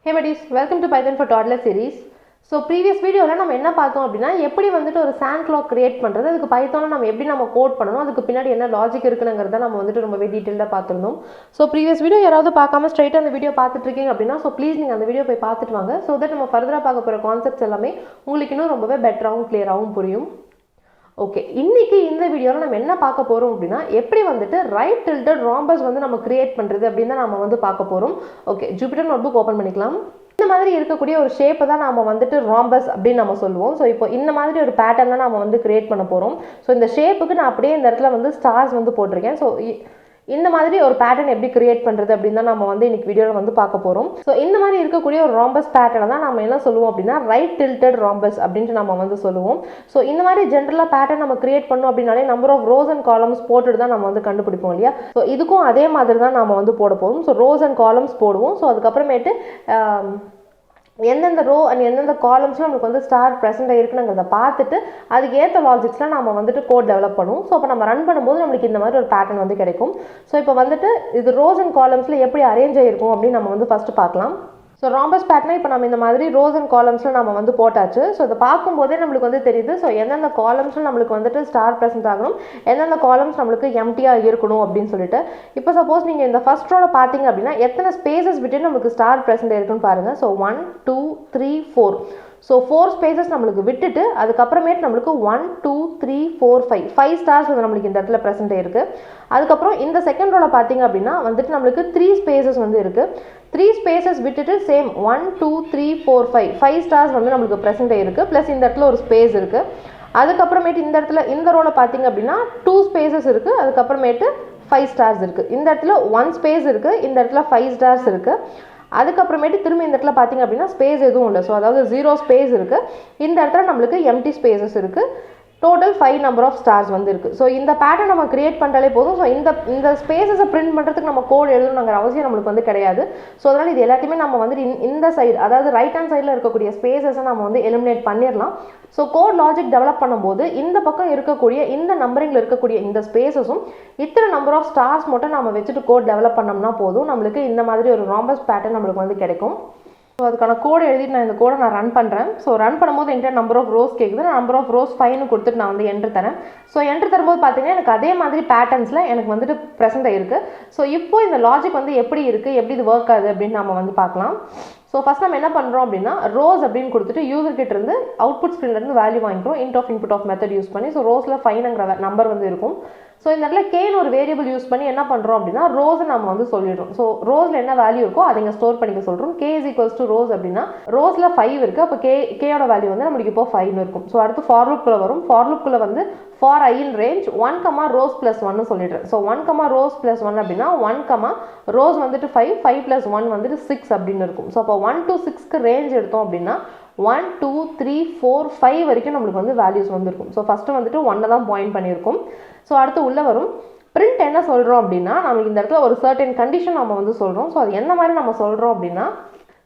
Hey buddies, welcome to Python for Toddler series. So previous video la நம்ம என்ன பார்த்தோம் அப்படினா எப்படி வந்துட்டு ஒரு sand clock create பண்றது அதுக்கு பைத்தான்ல நம்ம எப்படி நம்ம கோட் பண்ணனும் அதுக்கு பின்னாடி என்ன லாஜிக் இருக்குங்கறத நம்ம வந்துட்டு ரொம்பவே டீடைலா பார்த்திருந்தோம். So previous video யாராவது பார்க்காம ஸ்ட்ரைட்டா அந்த வீடியோ பார்த்துட்டு இருக்கீங்க அப்படினா so please நீங்க அந்த வீடியோ போய் பார்த்துட்டு வாங்க so that நம்ம ஃபர்தரா பார்க்க போற கான்செப்ட்ஸ் எல்லாமே உங்களுக்கு இன்னும் ரொம்பவே பெட்டராவும் கிளியராவும் புரியும். ஓகே இன்னைக்கு இந்த வீடியோல நம்ம என்ன பார்க்க போறோம் அப்படினா எப்படி வந்துட்டு ரைட் டில்டட் rhombus வந்து நம்ம கிரியேட் பண்றது அப்படினா நாம வந்து பார்க்க போறோம். ஓகே ஜூபிட்டர் நோட்புக் ஓபன் பண்ணிக்கலாம். இந்த மாதிரி இருக்கக்கூடிய ஒரு ஷேப் தான் நாம வந்துட்டு rhombus அப்படி நாம சொல்லுவோம். சோ இப்போ இந்த மாதிரி ஒரு பேட்டர்ன் தான் நாம வந்து கிரியேட் பண்ண போறோம். சோ இந்த ஷேப்புக்கு நான் அப்படியே இந்த இடத்துல வந்து ஸ்டார்ஸ் வந்து போட்டுருக்கேன். சோ இந்த மாதிரி ஒரு பேட்டர்ன் எப்படி கிரியேட் பண்றது அப்படினா தான் நாம வந்து இன்னைக்கு வீடியோல வந்து பார்க்க போறோம். சோ இந்த மாதிரி இருக்கக்கூடிய ஒரு rhombus பேட்டர்ன் தான் நாம என்ன சொல்லுவோம் அப்படினா ரைட் டில்டட் rhombus அப்படினு நாம வந்து சொல்லுவோம். சோ இந்த மாதிரி ஜெனரலா பேட்டர்ன் நம்ம கிரியேட் பண்ணோம் அப்படினாலே number of rows and columns போட்டுட்டு தான் நாம வந்து கண்டுபிடிப்போம் இல்லையா. சோ இதுக்கும் அதே மாதிரி தான் நாம வந்து போட போறோம். சோ rows and columns போடுவோம். சோ அதுக்கு அப்புறமேட்டு எந்தெந்த ரோ அண்ட் எந்தெந்த காலம்ஸ்ல நமக்கு வந்து ஸ்டார் பிரசன்ட் ஆயிருக்குங்கிறத பார்த்துட்டு அதுக்கு ஏற்ற லாஜிக்ஸ்ல நாம வந்துட்டு கோட் டெவலப் பண்ணுவோம். ஸோ அப்போ நம்ம ரன் பண்ணும்போது நம்மளுக்கு இந்த மாதிரி ஒரு பேட்டர்ன் வந்து கிடைக்கும். ஸோ இப்போ வந்துட்டு இது ரோஸ் அண்ட் காலம்ஸ்ல எப்படி அரேஞ்ச் ஆயிருக்கும் அப்படின்னு நம்ம வந்து ஃபர்ஸ்ட் பார்க்கலாம். ஸோ rhombus பேட்டர்னை இப்போ நம்ம இந்த மாதிரி ரோஸ் அண்ட் காலம்ஸில் நம்ம வந்து போட்டாச்சு. ஸோ இதை பார்க்கும்போதே நம்மளுக்கு வந்து தெரியுது ஸோ எந்தெந்த காலம்ஸில் நம்மளுக்கு வந்துட்டு ஸ்டார் ப்ரெசென்ட் ஆகணும் எந்தெந்த காலம்ஸ் நம்மளுக்கு எம்டியாக இருக்கணும் அப்படின்னு சொல்லிட்டு இப்போ சப்போஸ் நீங்கள் இந்த ஃபர்ஸ்ட் ரோவில் பார்த்தீங்க அப்படின்னா எத்தனை ஸ்பேசஸ் விட்டு நம்மளுக்கு ஸ்டார் ப்ரெசென்ட் இருக்குன்னு பாருங்கள். ஸோ 1 2 3 4 ஸோ 4 ஸ்பேசஸ் நம்மளுக்கு விட்டுட்டு அதுக்கப்புறமேட்டு நம்மளுக்கு 1 2 3 4 5 ஸ்டார்ஸ் வந்து நம்மளுக்கு இந்த இடத்துல ப்ரெசென்ட் ஆயிருக்கு. அதுக்கப்புறம் இந்த செகண்ட் ரோவில் பார்த்தீங்க அப்படின்னா வந்துட்டு நம்மளுக்கு 3 ஸ்பேசஸ் வந்து இருக்கு. 3 ஸ்பேசஸ் விட்டுட்டு சேம் 1 2 3 4 5 ஸ்டார்ஸ் வந்து நம்மளுக்கு ப்ரெசென்ட் ஆயிருக்கு. ப்ளஸ் இந்த இடத்துல ஒரு ஸ்பேஸ் இருக்கு. அதுக்கப்புறமேட்டு இந்த இடத்துல இந்த ரோவில் பார்த்தீங்க அப்படின்னா 2 ஸ்பேசஸ் இருக்கு. அதுக்கப்புறமேட்டு 5 ஸ்டார்ஸ் இருக்கு. இந்த இடத்துல 1 ஸ்பேஸ் இருக்கு. இந்த இடத்துல 5 ஸ்டார்ஸ் இருக்கு. அதுக்கப்புறமேட்டு திரும்பி இந்த இடத்துல பார்த்தீங்க அப்படின்னா ஸ்பேஸ் எதுவும் இல்லை. ஸோ அதாவது 0 ஸ்பேஸ் இருக்கு. இந்த இடத்துல நம்மளுக்கு எம்டி ஸ்பேசஸ் இருக்கு. டோட்டல் 5 நம்பர் ஆஃப் ஸ்டார்ஸ் வந்து இருக்கு. ஸோ இந்த பேட்டர்ன் நம்ம கிரியேட் பண்ணாலே போதும். ஸோ இந்த ஸ்பேசஸை பிரிண்ட் பண்ணுறதுக்கு நம்ம கோட் எழுதணுங்கிற அவசியம் நம்மளுக்கு வந்து கிடையாது. ஸோ அதனால் இது எல்லாத்தையுமே நம்ம வந்து இந்த சைடு அதாவது ரைட் ஹேண்ட் சைடில் இருக்கக்கூடிய ஸ்பேசஸை நம்ம வந்து எலிமினேட் பண்ணிடலாம். ஸோ கோட் லாஜிக் டெவலப் பண்ணும்போது இந்த பக்கம் இருக்கக்கூடிய இந்த நம்பரிங்கில் இருக்கக்கூடிய இந்த ஸ்பேசஸும் இத்தனை நம்பர் ஆஃப் ஸ்டார்ஸ் மட்டும் நம்ம வச்சுட்டு கோட் டெவலப் பண்ணோம்னா போதும் நம்மளுக்கு இந்த மாதிரி ஒரு rhombus பேட்டர்ன் நம்மளுக்கு வந்து கிடைக்கும். ஸோ அதுக்கான கோடு எழுதிட்டு நான் இந்த கோடை நான் ரன் பண்ணுறேன். ஸோ ரன் பண்ணும்போது என்கிட்ட நம்பர் ஆஃப் ரோஸ் கேட்குது. நான் நம்பர் ஆஃப் ரோஸ் 5ன்னு கொடுத்துட்டு நான் வந்து என்ட்ரு தரேன். ஸோ என்ட்ரு தரும்போது பார்த்தீங்கன்னா எனக்கு அதே மாதிரி பேட்டர்ன்ஸில் எனக்கு வந்துட்டு ப்ரெசென்ட் ஆயிருக்கு. ஸோ இப்போ இந்த லாஜிக் வந்து எப்படி இருக்குது எப்படி இது ஒர்க் ஆகுது அப்படின்னு நம்ம வந்து பார்க்கலாம். ஸோ ஃபஸ்ட் நம்ம என்ன பண்ணுறோம் அப்படின்னா ரோஸ் அப்படின்னு கொடுத்துட்டு யூசர் கிட்ட இருந்து அவுட்புட் ஸ்க்ரீன்லேருந்து வேல்யூ வாங்கிக்கிறோம் int of input of method use பண்ணி. ஸோ ரோஸில் 5ங்கிற நம்பர் வந்து இருக்கும். ஸோ இந்த இடத்துல கேன்னு ஒரு வேரியபிள் யூஸ் பண்ணி என்ன பண்ணுறோம் அப்படின்னா ரோஸை நம்ம வந்து சொல்லிடுறோம். ஸோ ரோஸில் என்ன வேல்யூ இருக்கோ அதை இங்கே ஸ்டோர் பண்ணிக்க சொல்கிறோம். K is equals to rose அப்படின்னா ரோஸில் 5 இருக்குது. அப்போ கேயோட வேல்யூ வந்து நம்மளுக்கு இப்போ 5ன்னு இருக்கும். ஸோ அடுத்து ஃபார் லூப்குள்ளே வரும். ஃபார் லூப்குள்ளே வந்து for I in range 1, rows plus 1ன்னு சொல்லிடுறேன். ஸோ 1, ரோஸ் ப்ளஸ் 1 அப்படின்னா 1, ரோஸ் வந்துட்டு 5 ப்ளஸ் 1 வந்துட்டு 6 அப்படின்னு இருக்கும். ஸோ அப்போ 1 to 6க்கு ரேஞ்ச் எடுத்தோம் அப்படின்னா 1 2 3 4 5 வரைக்கும் நம்மளுக்கு வந்து வேல்யூஸ் வந்துருக்கும். ஸோ ஃபஸ்ட்டு வந்துட்டு 1 தான் பாயிண்ட் பண்ணியிருக்கும். ஸோ அடுத்து உள்ளே வரும் பிரிண்ட் என்ன சொல்கிறோம் அப்படின்னா நம்மளுக்கு இந்த இடத்துல ஒரு சர்டன் கண்டிஷன் நம்ம வந்து சொல்கிறோம். ஸோ அது என்ன மாதிரி நம்ம சொல்கிறோம் அப்படின்னா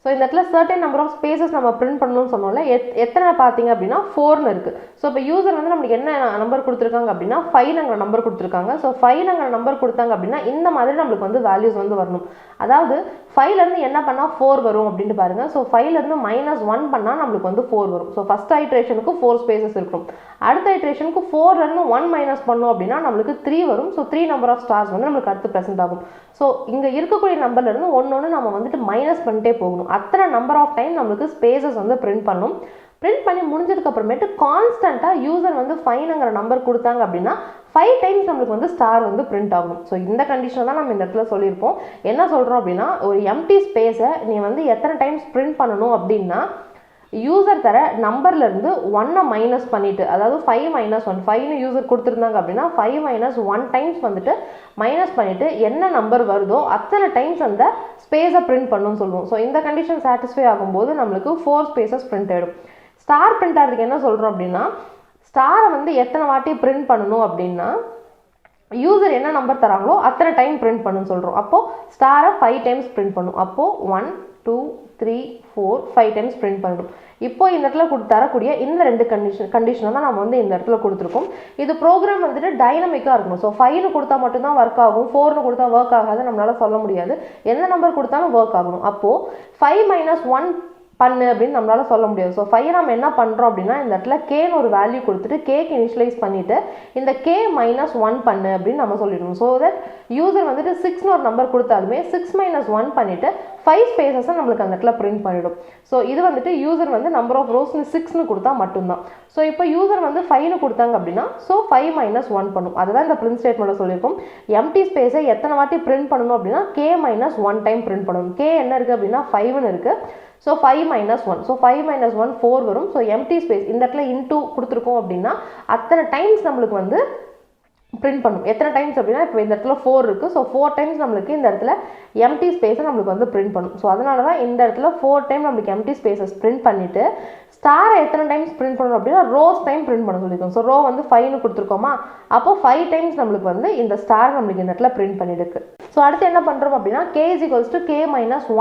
ஸோ இந்த இடத்துல சர்டன் நம்பர் ஆஃப் ஸ்பேசஸ் நம்ம பிரிண்ட் பண்ணணும்னு சொன்னோம்ல எத்தனை பார்த்தீங்க அப்படின்னா 4ன்னு இருக்குது. ஸோ இப்போ யூசர் வந்து நம்மளுக்கு என்ன நம்பர் கொடுத்துருக்காங்க அப்படின்னா 5ங்கிற நம்பர் கொடுத்துருக்காங்க. ஸோ 5ங்கிற நம்பர் கொடுத்தாங்க அப்படின்னா இந்த மாதிரி நம்மளுக்கு வந்து வேல்யூஸ் வந்து வரணும். அதாவது 5லேருந்து என்ன பண்ணால் 4 வரும் அப்படின்ட்டு பாருங்கள். ஸோ 5லேருந்து -1 பண்ணால் நம்மளுக்கு வந்து 4 வரும். ஸோ ஃபஸ்ட் ஐட்ரேஷனுக்கு 4 ஸ்பேசஸ் இருக்கும். அடுத்த ஐட்ரேஷனுக்கு 4லேருந்து 1 மைனஸ் பண்ணோம் அப்படின்னா நம்மளுக்கு 3 வரும். ஸோ 3 நம்பர் ஆஃப் ஸ்டார்ஸ் வந்து நம்மளுக்கு அடுத்து ப்ரெசென்ட் ஆகும். ஸோ இங்கே இருக்கக்கூடிய நம்பர்லேருந்து ஒன்று நம்ம வந்துட்டு மைனஸ் பண்ணிட்டே போகணும். அத்தனை நம்பர் ஆஃப் டைம் நம்மளுக்கு ஸ்பேசஸ் வந்து பிரிண்ட் பண்ணணும். பிரிண்ட் பண்ணி முடிஞ்சதுக்கு அப்புறமேட்டு கான்ஸ்டன்ட்டாக யூசர் வந்து 5ங்கிற நம்பர் கொடுத்தாங்க அப்படின்னா 5 டைம்ஸ் நம்மளுக்கு வந்து ஸ்டார் வந்து பிரிண்ட் ஆகும். ஸோ இந்த கண்டிஷனை தான் நம்ம இந்த இடத்துல சொல்லியிருப்போம். என்ன சொல்கிறோம் அப்படின்னா ஒரு எம்டி ஸ்பேஸை நீ வந்து எத்தனை டைம்ஸ் பிரிண்ட் பண்ணணும் அப்படின்னா யூசர் தர நம்பர்லேருந்து 1 மைனஸ் பண்ணிவிட்டு அதாவது 5 - 1 5ன்னு யூசர் கொடுத்துருந்தாங்க அப்படின்னா 5 - 1 டைம்ஸ் வந்துட்டு மைனஸ் பண்ணிவிட்டு என்ன நம்பர் வருதோ அத்தனை டைம்ஸ் அந்த ஸ்பேஸை பிரிண்ட் பண்ணணும்னு சொல்லுவோம். ஸோ இந்த கண்டிஷன் சாட்டிஸ்ஃபை ஆகும்போது நம்மளுக்கு 4 ஸ்பேசஸ் பிரிண்ட் ஆகிடும். ஸ்டார் பிரிண்ட் ஆகிறதுக்கு என்ன சொல்கிறோம் அப்படின்னா ஸ்டாரை வந்து எத்தனை வாட்டி பிரிண்ட் பண்ணணும் அப்படின்னா யூசர் என்ன நம்பர் தராங்களோ அத்தனை டைம் பிரிண்ட் பண்ணுன்னு சொல்கிறோம். அப்போது ஸ்டாரை 5 டைம்ஸ் பிரிண்ட் பண்ணும். அப்போது 1 2 3 4 5 டைம்ஸ் பிரிண்ட் பண்ணிடும். இப்போ இந்த இடத்துல தரக்கூடிய இந்த ரெண்டு கண்டிஷனை தான் நம்ம வந்து இந்த இடத்துல கொடுத்துருக்கோம். இது ப்ரோக்ராம் வந்துட்டு டைனமிக்காக இருக்கணும். ஸோ 5னு கொடுத்தா மட்டும்தான் ஒர்க் ஆகும், 4னு கொடுத்தா ஒர்க் ஆகாது நம்மளால சொல்ல முடியாது. எந்த நம்பர் கொடுத்தாலும் ஒர்க் ஆகணும். அப்போது 5 - 1 பண்ணு அப்படின்னு நம்மளால சொல்ல முடியாது. ஸோ 5 நம்ம என்ன பண்ணுறோம் அப்படின்னா இந்த இடத்துல கேன்னு ஒரு வேல்யூ கொடுத்துட்டு கேக்கு இனிஷியலைஸ் பண்ணிவிட்டு இந்த கே -1 பண்ணு அப்படின்னு நம்ம சொல்லிடணும். ஸோ தட் யூசர் வந்துட்டு 6னு ஒரு நம்பர் கொடுத்தாலுமே 6 - 1 பண்ணிவிட்டு 5 ஸ்பேசஸை நம்மளுக்கு அந்த இடத்துல பிரிண்ட் பண்ணிடும். ஸோ இது வந்துட்டு யூசர் வந்து நம்பர் ஆஃப் ரோஸ்னு 6னு கொடுத்தா மட்டும்தான். ஸோ இப்போ யூசர் வந்து 5னு கொடுத்தாங்க அப்படின்னா ஸோ 5 - 1 பண்ணும். அதுதான் இந்த பிரிண்ட் ஸ்டேட்மெண்ட்டில் சொல்லியிருக்கோம். எம்டி ஸ்பேஸை எத்தனை வாட்டி பிரிண்ட் பண்ணணும் அப்படின்னா கே -1 டைம் பிரிண்ட் பண்ணணும். கே என்ன இருக்குது அப்படின்னா 5னு இருக்குது. ஸோ 5 - 1. ஸோ 5 - 1 4 வரும். ஸோ எம்டி ஸ்பேஸ் இந்த இடத்துல இன்டூ கொடுத்துருக்கோம் அப்படின்னா அத்தனை டைம்ஸ் நம்மளுக்கு வந்து பிரிண்ட் பண்ணும். எத்தனை டைம்ஸ் அப்படின்னா இப்போ இந்த இடத்துல 4 இருக்குது. ஸோ 4 டைம்ஸ் நம்மளுக்கு இந்த இடத்துல எம்டி ஸ்பேஸை நம்மளுக்கு வந்து பிரிண்ட் பண்ணும். ஸோ அதனால தான் இந்த இடத்துல 4 டைம் நம்மளுக்கு எம்டி ஸ்பேஸஸ் பிரிண்ட் பண்ணிவிட்டு ஸ்டாரை எத்தனை டைம்ஸ் பிரிண்ட் பண்ணணும் அப்படின்னா ரோஸ் டைம் பிரிண்ட் பண்ண சொல்லியிருக்கோம். ஸோ ரோ வந்து 5னு கொடுத்துருக்கோமா, அப்போ 5 டைம்ஸ் நம்மளுக்கு வந்து இந்த ஸ்டார் நம்மளுக்கு இந்த இடத்துல பிரிண்ட் பண்ணியிருக்கு. ஸோ அடுத்து என்ன பண்ணுறோம் அப்படின்னா k = k -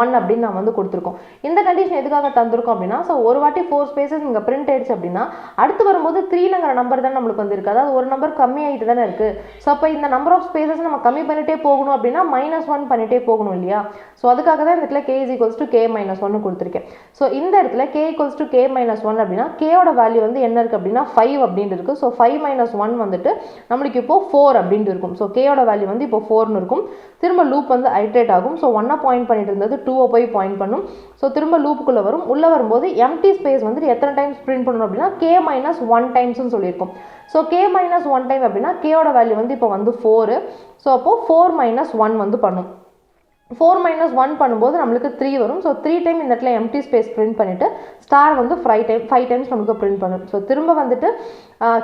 1 அப்படின்னு நம்ம வந்து கொடுத்துருக்கோம். இந்த கண்டிஷன் எதுக்காக தந்திருக்கோம் அப்படின்னா ஸோ ஒரு வாட்டி 4 ஸ்பேசஸ் இங்கே பிரிண்ட் ஆயிடுச்சு அப்படின்னா அடுத்து வரும்போது 3ங்கிற நம்பர் தான் நம்மளுக்கு வந்து இருக்குது. அதாவது ஒரு நம்பர் கம்மி ஆகிட்டு தானே இருக்குது. ஸோ அப்போ இந்த நம்பர் ஆஃப் ஸ்பேசஸ் நம்ம கம்மி பண்ணிட்டே போகணும் அப்படின்னா -1 பண்ணிட்டே போகணும் இல்லையா. ஸோ அதுக்காக தான் இந்த இடத்துல k = k - 1 கொடுத்துருக்கேன். ஸோ இந்த இடத்துல k = k - 1 அப்படின்னா கேயோட வேல்யூ வந்து என்ன இருக்குது அப்படின்னா 5 அப்படின்ட்டு இருக்குது. ஸோ 5 - 1 வந்துட்டு நம்மளுக்கு இப்போ 4 அப்படின்ட்டு இருக்கும். ஸோ கேயோட வேல்யூ வந்து இப்போ 4னு இருக்கும். திரும்ப லூப் வந்து ஐட்ரேட் ஆகும். ஸோ 1 பாயிண்ட் பண்ணிட்டு இருந்தது 2 போய் பாயிண்ட் பண்ணும். ஸோ திரும்ப லூப்புக்குள்ளே வரும். உள்ளே வரும்போது எம்டி ஸ்பேஸ் வந்துட்டு எத்தனை டைம்ஸ் பிரிண்ட் பண்ணணும் அப்படின்னா k - 1 டைம்ஸ்னு சொல்லியிருக்கும். ஸோ k - 1 டைம் அப்படின்னா கேயோட வேல்யூ வந்து இப்போ வந்து 4. ஸோ அப்போது 4 - 1 வந்து பண்ணும். 4 - 1 பண்ணும்போது நம்மளுக்கு 3 வரும். ஸோ 3 டைம் இந்த இடத்துல எம்டி ஸ்பேஸ் பிரிண்ட் பண்ணிவிட்டு ஸ்டார் வந்து 5 டைம்ஸ் நமக்கு பிரிண்ட் பண்ணும். ஸோ திரும்ப வந்துட்டு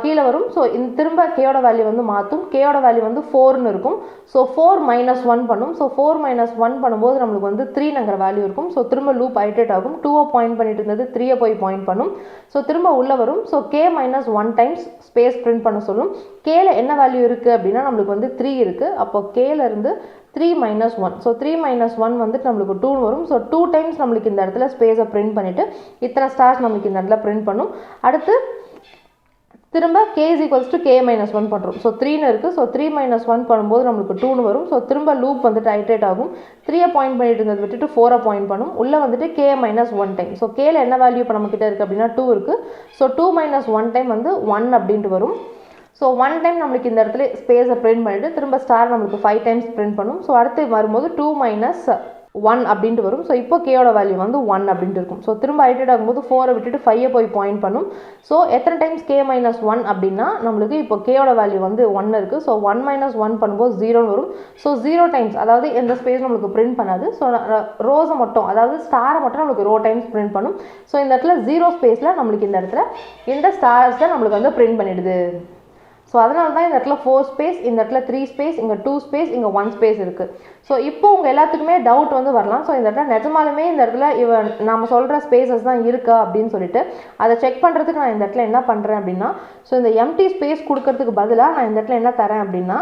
கீழே வரும். ஸோ இந்த திரும்ப கேயோட வேல்யூ வந்து மாற்றும். கேயோட வேல்யூ வந்து 4னு இருக்கும். ஸோ 4 - 1 பண்ணும். ஸோ 4 - 1 பண்ணும்போது நம்மளுக்கு வந்து 3ங்கிற வேல்யூ இருக்கும். ஸோ திரும்ப லூப் ஐட்ரேட் ஆகும். 2 பாயிண்ட் பண்ணிட்டு இருந்தது 3 போய் பாயிண்ட் பண்ணும். ஸோ திரும்ப உள்ளே வரும். So k - 1 times space print பண்ண சொல்லும். கேல என்ன வேல்யூ இருக்குது அப்படின்னா நம்மளுக்கு வந்து 3 இருக்குது. அப்போ கேலேருந்து 3 - 1. ஸோ 3 - 1 வந்துட்டு நம்மளுக்கு 2 வரும். ஸோ 2 டைம்ஸ் நம்மளுக்கு இந்த இடத்துல ஸ்பேஸை பிரிண்ட் பண்ணிவிட்டு இத்தனை ஸ்டார்ஸ் நம்மளுக்கு இந்த இடத்துல பிரிண்ட் பண்ணும். அடுத்து திரும்ப k = k - 1 பண்ணுறோம். ஸோ 3னு இருக்குது. ஸோ 3 - 1 பண்ணும்போது நம்மளுக்கு 2னு வரும். ஸோ திரும்ப லூப் வந்துட்டு ஐட்ரேட் ஆகும். 3 பாயிண்ட் பண்ணிட்டு இருந்தது விட்டுட்டு 4 பாயிண்ட் பண்ணும். உள்ளே வந்துட்டு k - 1 டைம். ஸோ கேல என்ன வேல்யூ இப்போ நம்மக்கிட்ட இருக்குது அப்படின்னா 2 இருக்குது. ஸோ 2 - 1 டைம் வந்து 1 அப்படின்ட்டு வரும். ஸோ 1 டைம் நம்மளுக்கு இந்த இடத்துல ஸ்பேஸை பிரிண்ட் பண்ணிவிட்டு திரும்ப ஸ்டார் நம்மளுக்கு 5 டைம்ஸ் பிரிண்ட் பண்ணும். ஸோ அடுத்து வரும்போது 2 - 1 அப்படின்ட்டு வரும். ஸோ இப்போ கேயோட வேல்யூ வந்து 1 அப்படின்ட்டு இருக்கும். ஸோ திரும்ப ஐட்ரேட் ஆகும்போது 4 விட்டுட்டு 5 போய் பாயிண்ட் பண்ணும். ஸோ எத்தனை டைம்ஸ் k - 1 அப்படின்னா நம்மளுக்கு இப்போ கேயோட வேல்யூ வந்து 1 இருக்குது. ஸோ 1 - 1 பண்ணும்போது 0னு வரும். ஸோ 0 டைம்ஸ் அதாவது எந்த ஸ்பேஸ் நம்மளுக்கு பிரிண்ட் பண்ணாது. ஸோ ரோஸை மட்டும் அதாவது ஸ்டாரை மட்டும் நம்மளுக்கு ரோ டைம்ஸ் பிரிண்ட் பண்ணும். ஸோ இந்த இடத்துல 0 ஸ்பேஸில் நம்மளுக்கு இந்த இடத்துல இந்த ஸ்டார்ஸை நம்மளுக்கு வந்து பிரிண்ட் பண்ணிடுது. ஸோ அதனால தான் இந்த இடத்துல 4 ஸ்பேஸ், இந்த இடத்துல 3 ஸ்பேஸ், இங்கே 2 ஸ்பேஸ், இங்கே 1 ஸ்பேஸ் இருக்குது. ஸோ இப்போ உங்கள் எல்லாத்துக்குமே டவுட் வந்து வரலாம். ஸோ இந்த இடத்துல நிஜமாலுமே இந்த இடத்துல நம்ம சொல்கிற ஸ்பேசஸ் தான் இருக்கா அப்படின்னு சொல்லிட்டு அதை செக் பண்ணுறதுக்கு நான் இந்த இடத்துல என்ன பண்ணுறேன் அப்படின்னா ஸோ இந்த எம்டி ஸ்பேஸ் கொடுக்கறதுக்கு பதிலாக நான் இந்த இடத்துல என்ன தரேன் அப்படின்னா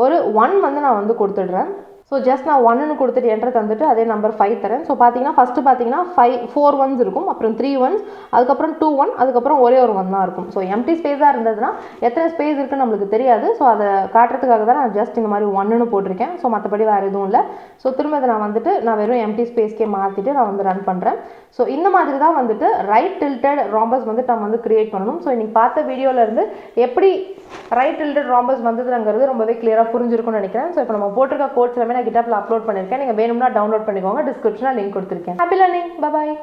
ஒரு 1 வந்து நான் வந்து கொடுத்துடுறேன். ஸோ ஜஸ்ட் நான் 1னு கொடுத்துட்டு என்ட்ரு தந்துட்டு அதே நம்பர் 5 தரேன். ஸோ பார்த்தீங்கன்னா ஃபஸ்ட்டு பார்த்தீங்கன்னா 4 1s இருக்கும், அப்புறம் 3 1s, அதுக்கப்புறம் 2 1, அதுக்கப்புறம் ஒரே ஒரு 1 தான் இருக்கும். ஸோ எம்டி ஸ்பேஸாக இருந்ததுன்னா எத்தனை ஸ்பேஸ் இருக்குன்னு நம்மளுக்கு தெரியாது. ஸோ அதை காட்டுறதுக்காக தான் நான் ஜஸ்ட் இந்த மாதிரி 1னு போட்டிருக்கேன். ஸோ மற்றபடி வேறு எதுவும் இல்லை. ஸோ திரும்ப இதை நான் வெறும் எம்டி ஸ்பேஸ்க்கே மாற்றிட்டு நான் வந்து ரன் பண்ணுறேன். ஸோ இந்த மாதிரி தான் வந்துட்டு ரைட் டில்டட் ராம்பஸ் வந்துட்டு நம்ம வந்து கிரியேட் பண்ணணும். ஸோ இன்றைக்கி பார்த்த வீடியோவிலேருந்து எப்படி ரைட் டில்டட் ராம்பஸ் வந்ததுங்கிறது ரொம்பவே கிளியராக புரிஞ்சிருக்கும்னு நினைக்கிறேன். ஸோ இப்போ நம்ம போட்டிருக்க கோட்ஸ் எல்லாமே நான் GitHubல அப்லோட் பண்ணியிருக்கேன். நீங்கள் வேணும்னா டவுன்லோட் பண்ணிக்கோங்க. டிஸ்கிரிப்ஷனில் லிங்க் கொடுத்துருக்கேன். Happy learning. பை.